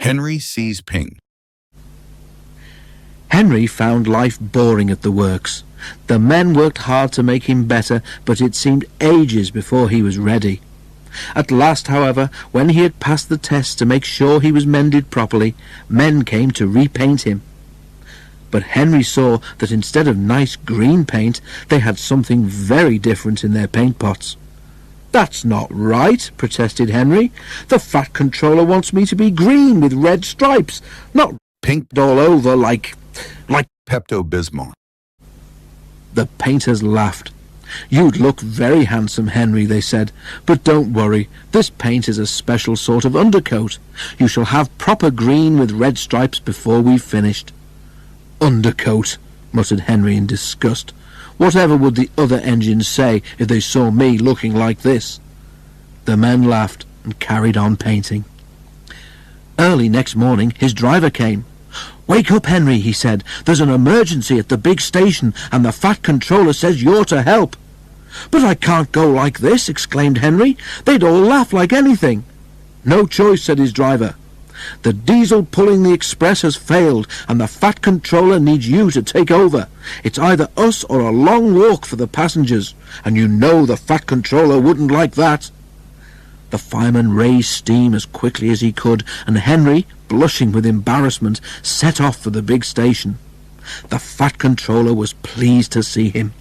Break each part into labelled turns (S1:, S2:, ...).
S1: Henry sees pink.
S2: Henry found life boring at the works. The men worked hard to make him better, but it seemed ages before he was ready. At last, however, when he had passed the test to make sure he was mended properly, men came to repaint him. But Henry saw that instead of nice green paint, they had something very different in their paint pots. "That's not right," protested Henry. "The Fat Controller wants me to be green with red stripes, not
S1: Pink
S2: all over like
S1: Pepto-Bismol.
S2: The painters laughed. "You'd look very handsome, Henry," they said, "but don't worry, this paint is a special sort of undercoat. You shall have proper green with red stripes before we've finished." "Undercoat," muttered Henry in disgust. "Whatever would the other engines say if they saw me looking like this?" The men laughed and carried on painting. Early next morning his driver came. "Wake up, Henry," he said. "There's an emergency at the big station, and the Fat Controller says you're to help." "But I can't go like this," exclaimed Henry. "They'd all laugh like anything." "No choice," said his driver. "The diesel pulling the express has failed, and the Fat Controller needs you to take over. It's either us or a long walk for the passengers, and you know the Fat Controller wouldn't like that." The fireman raised steam as quickly as he could, and Henry, blushing with embarrassment, set off for the big station. The Fat Controller was pleased to see him.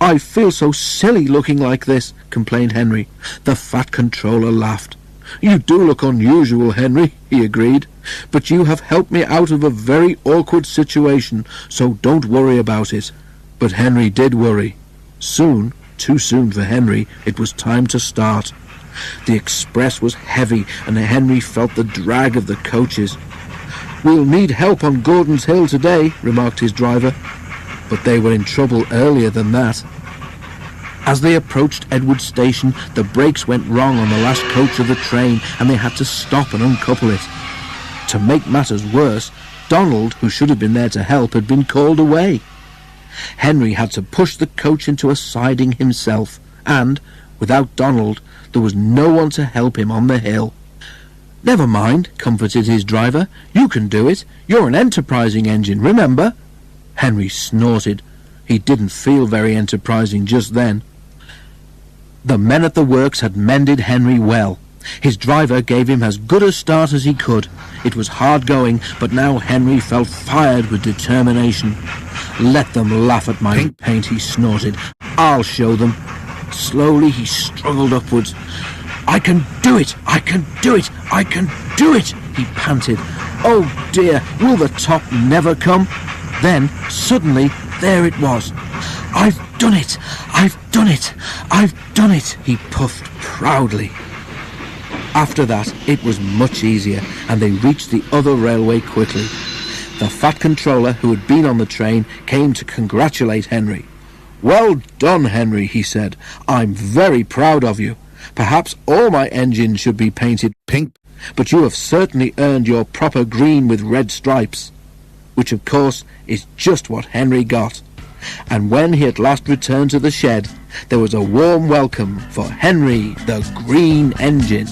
S2: "I feel so silly looking like this," complained Henry. The Fat Controller laughed. "You do look unusual, Henry," he agreed, "but you have helped me out of a very awkward situation, so don't worry about it." But Henry did worry. Soon, too soon for Henry, it was time to start. The express was heavy, and Henry felt the drag of the coaches. "We'll need help on Gordon's Hill today," remarked his driver. But they were in trouble earlier than that. As they approached Edward Station, the brakes went wrong on the last coach of the train, and they had to stop and uncouple it. To make matters worse, Donald, who should have been there to help, had been called away. Henry had to push the coach into a siding himself, and, without Donald, there was no one to help him on the hill. "Never mind," comforted his driver. "You can do it. You're an enterprising engine, remember." Henry snorted. He didn't feel very enterprising just then. The men at the works had mended Henry well. His driver gave him as good a start as he could. It was hard going, but now Henry felt fired with determination. "Let them laugh at my paint," he snorted. "I'll show them." Slowly he struggled upwards. "I can do it! I can do it! I can do it!" he panted. "Oh dear, will the top never come?" Then, suddenly, there it was. "I've done it! I've done it! I've done it!" he puffed proudly. After that, it was much easier, and they reached the other railway quickly. The Fat Controller, who had been on the train, came to congratulate Henry. "Well done, Henry," he said. "I'm very proud of you. Perhaps all my engines should be painted pink, but you have certainly earned your proper green with red stripes." Which, of course, is just what Henry got. And when he at last returned to the shed, there was a warm welcome for Henry the Green Engine.